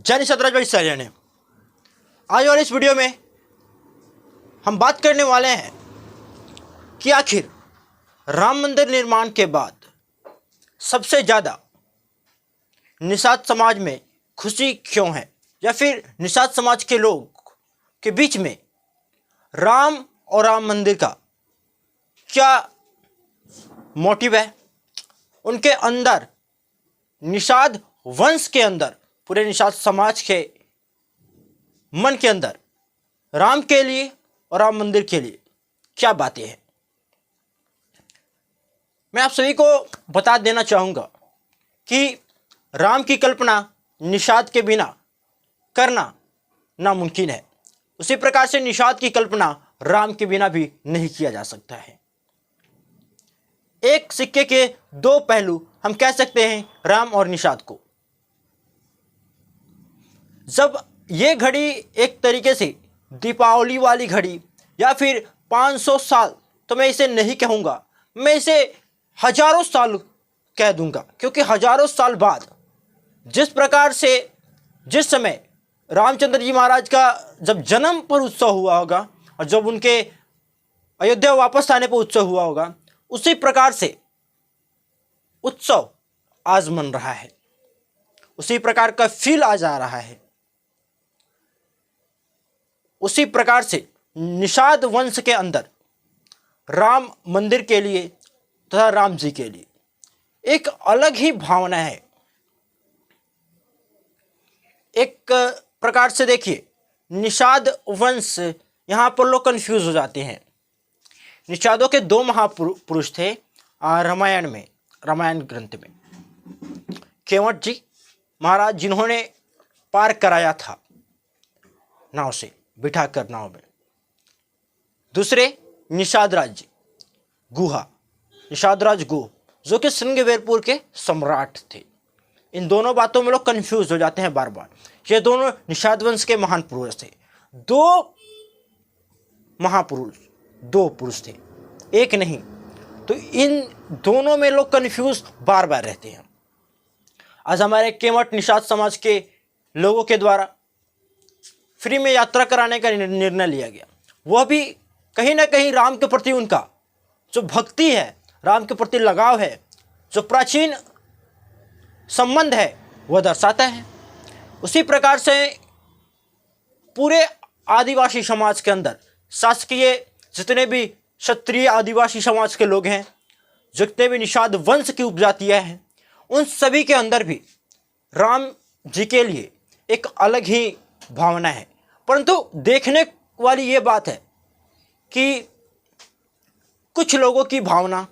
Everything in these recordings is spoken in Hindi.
जय सतराज भाई सैलन है। आज और इस वीडियो में हम बात करने वाले हैं कि आखिर राम मंदिर निर्माण के बाद सबसे ज़्यादा निषाद समाज में खुशी क्यों है, या फिर निषाद समाज के लोग के बीच में राम और राम मंदिर का क्या मोटिव है। उनके अंदर, निषाद वंश के अंदर, पूरे निषाद समाज के मन के अंदर राम के लिए और राम मंदिर के लिए क्या बातें हैं। मैं आप सभी को बता देना चाहूँगा कि राम की कल्पना निषाद के बिना करना नामुमकिन है। उसी प्रकार से निषाद की कल्पना राम के बिना भी नहीं किया जा सकता है। एक सिक्के के दो पहलू हम कह सकते हैं राम और निषाद को। जब ये घड़ी एक तरीके से दीपावली वाली घड़ी, या फिर 500 साल तो मैं इसे नहीं कहूँगा, मैं इसे हजारों साल कह दूँगा, क्योंकि हजारों साल बाद जिस प्रकार से, जिस समय रामचंद्र जी महाराज का जब जन्म पर उत्सव हुआ होगा और जब उनके अयोध्या वापस आने पर उत्सव हुआ होगा, उसी प्रकार से उत्सव आज मन रहा है, उसी प्रकार का फील आज आ रहा है। उसी प्रकार से निषाद वंश के अंदर राम मंदिर के लिए तथा राम जी के लिए एक अलग ही भावना है। एक प्रकार से देखिए, निषाद वंश, यहाँ पर लोग कंफ्यूज हो जाते हैं। निषादों के दो महापुरुष थे रामायण में, रामायण ग्रंथ में, केवट जी महाराज, जिन्होंने पार कराया था नाव से बिठा कर नाव में। दूसरे निषाद राज गुहा, निषाद राज गुह, जो कि श्रृंगवेरपुर के सम्राट थे। इन दोनों बातों में लोग कंफ्यूज हो जाते हैं बार बार। ये दोनों निषाद वंश के महान पुरुष थे। दो महापुरुष, दो पुरुष थे, एक नहीं। तो इन दोनों में लोग कंफ्यूज बार बार रहते हैं। आज हमारे केवट निषाद समाज के लोगों के द्वारा फ्री में यात्रा कराने का निर्णय लिया गया। वह भी कहीं ना कहीं राम के प्रति उनका जो भक्ति है, राम के प्रति लगाव है, जो प्राचीन संबंध है, वह दर्शाता है। उसी प्रकार से पूरे आदिवासी समाज के अंदर, शासकीय जितने भी क्षत्रिय आदिवासी समाज के लोग हैं, जितने भी निषाद वंश की उपजातियां हैं, उन सभी के अंदर भी राम जी के लिए एक अलग ही भावना है। परंतु देखने वाली ये बात है कि कुछ लोगों की भावना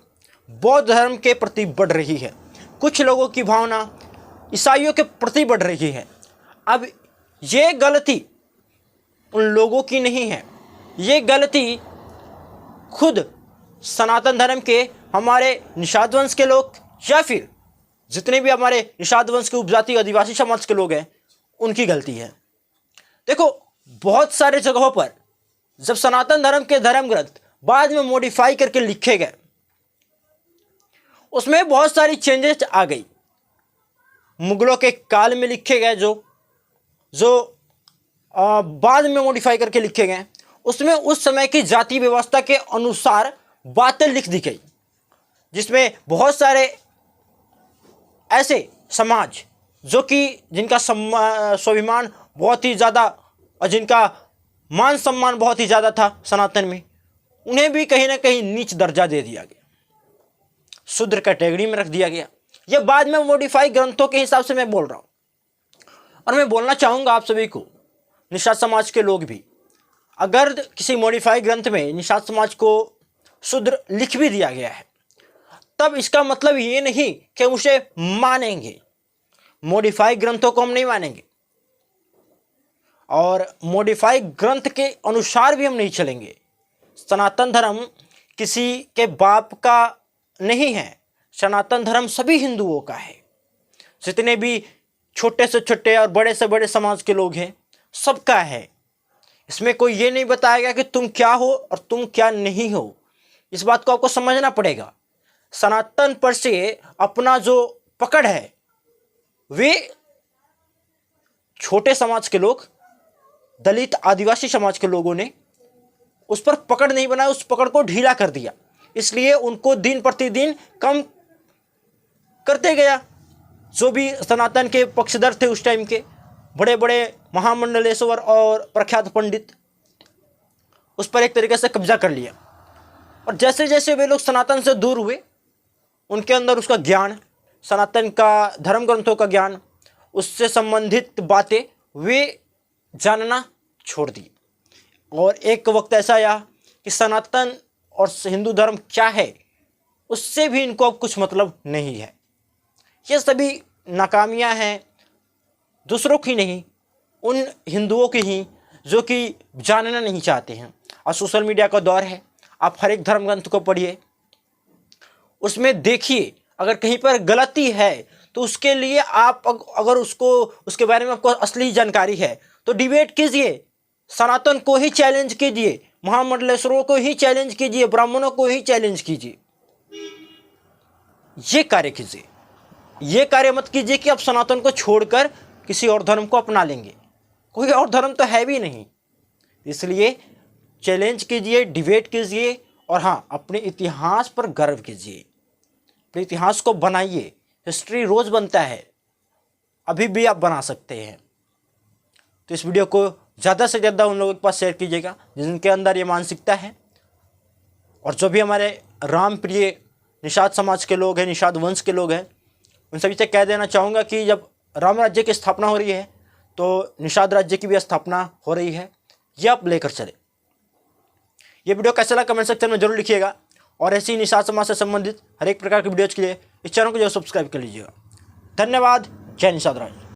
बौद्ध धर्म के प्रति बढ़ रही है, कुछ लोगों की भावना ईसाइयों के प्रति बढ़ रही है। अब ये गलती उन लोगों की नहीं है, ये गलती खुद सनातन धर्म के हमारे निषाद वंश के लोग, या फिर जितने भी हमारे निषाद वंश के उपजाति आदिवासी समाज के लोग हैं, उनकी गलती है। देखो, बहुत सारे जगहों पर जब सनातन धर्म के धर्म ग्रंथ बाद में मॉडिफाई करके लिखे गए, उसमें बहुत सारी चेंजेस आ गई। मुगलों के काल में लिखे गए जो बाद में मॉडिफाई करके लिखे गए, उसमें उस समय की जाति व्यवस्था के अनुसार बातें लिख दी गई, जिसमें बहुत सारे ऐसे समाज जो कि जिनका स्वाभिमान बहुत ही ज़्यादा और जिनका मान सम्मान बहुत ही ज़्यादा था सनातन में, उन्हें भी कहीं ना कहीं नीच दर्जा दे दिया गया, शूद्र कैटेगरी में रख दिया गया। यह बाद में मॉडिफाई ग्रंथों के हिसाब से मैं बोल रहा हूँ। और मैं बोलना चाहूँगा आप सभी को, निषाद समाज के लोग भी, अगर किसी मॉडिफाई ग्रंथ में निषाद समाज को शूद्र लिख भी दिया गया है, तब इसका मतलब ये नहीं कि उसे मानेंगे। मॉडिफाई ग्रंथों को हम नहीं मानेंगे और मॉडिफाई ग्रंथ के अनुसार भी हम नहीं चलेंगे। सनातन धर्म किसी के बाप का नहीं है, सनातन धर्म सभी हिंदुओं का है। जितने भी छोटे से छोटे और बड़े से बड़े समाज के लोग हैं, सबका है। इसमें कोई ये नहीं बताया गया कि तुम क्या हो और तुम क्या नहीं हो। इस बात को आपको समझना पड़ेगा। सनातन पर से अपना जो पकड़ है, वे छोटे समाज के लोग, दलित आदिवासी समाज के लोगों ने उस पर पकड़ नहीं बनाया, उस पकड़ को ढीला कर दिया, इसलिए उनको दिन प्रतिदिन कम करते गया। जो भी सनातन के पक्षधर थे उस टाइम के बड़े बड़े महामंडलेश्वर और प्रख्यात पंडित, उस पर एक तरीके से कब्जा कर लिया। और जैसे जैसे वे लोग सनातन से दूर हुए, उनके अंदर उसका ज्ञान, सनातन का धर्म ग्रंथों का ज्ञान, उससे संबंधित बातें वे जानना छोड़ दी। और एक वक्त ऐसा आया कि सनातन और हिंदू धर्म क्या है उससे भी इनको अब कुछ मतलब नहीं है। ये सभी नाकामियां हैं दूसरों की नहीं, उन हिंदुओं की ही जो कि जानना नहीं चाहते हैं। और सोशल मीडिया का दौर है, आप हर एक धर्म ग्रंथ को पढ़िए, उसमें देखिए अगर कहीं पर गलती है तो उसके लिए आप अगर उसके बारे में आपको असली जानकारी है तो डिबेट कीजिए, सनातन को ही चैलेंज कीजिए, महामंडलेश्वरों को ही चैलेंज कीजिए, ब्राह्मणों को ही चैलेंज कीजिए। ये कार्य कीजिए, ये कार्य मत कीजिए कि आप सनातन को छोड़कर किसी और धर्म को अपना लेंगे। कोई और धर्म तो है भी नहीं। इसलिए चैलेंज कीजिए, डिबेट कीजिए, और हाँ, अपने इतिहास पर गर्व कीजिए, अपने इतिहास को बनाइए। हिस्ट्री रोज बनता है, अभी भी आप बना सकते हैं। तो इस वीडियो को ज़्यादा से ज़्यादा उन लोगों के पास शेयर कीजिएगा जिनके अंदर ये मानसिकता है। और जो भी हमारे राम प्रिय निषाद समाज के लोग हैं, निषाद वंश के लोग हैं, उन सभी से कह देना चाहूँगा कि जब राम राज्य की स्थापना हो रही है तो निषाद राज्य की भी स्थापना हो रही है, ये आप लेकर चले। ये वीडियो कैसा लगा कमेंट सेक्शन में जरूर लिखिएगा। और ऐसी निषाद समाज से संबंधित हर एक प्रकार की वीडियोज़ के लिए इस चैनल को जो सब्सक्राइब कर लीजिएगा। धन्यवाद। जय निषाद राज।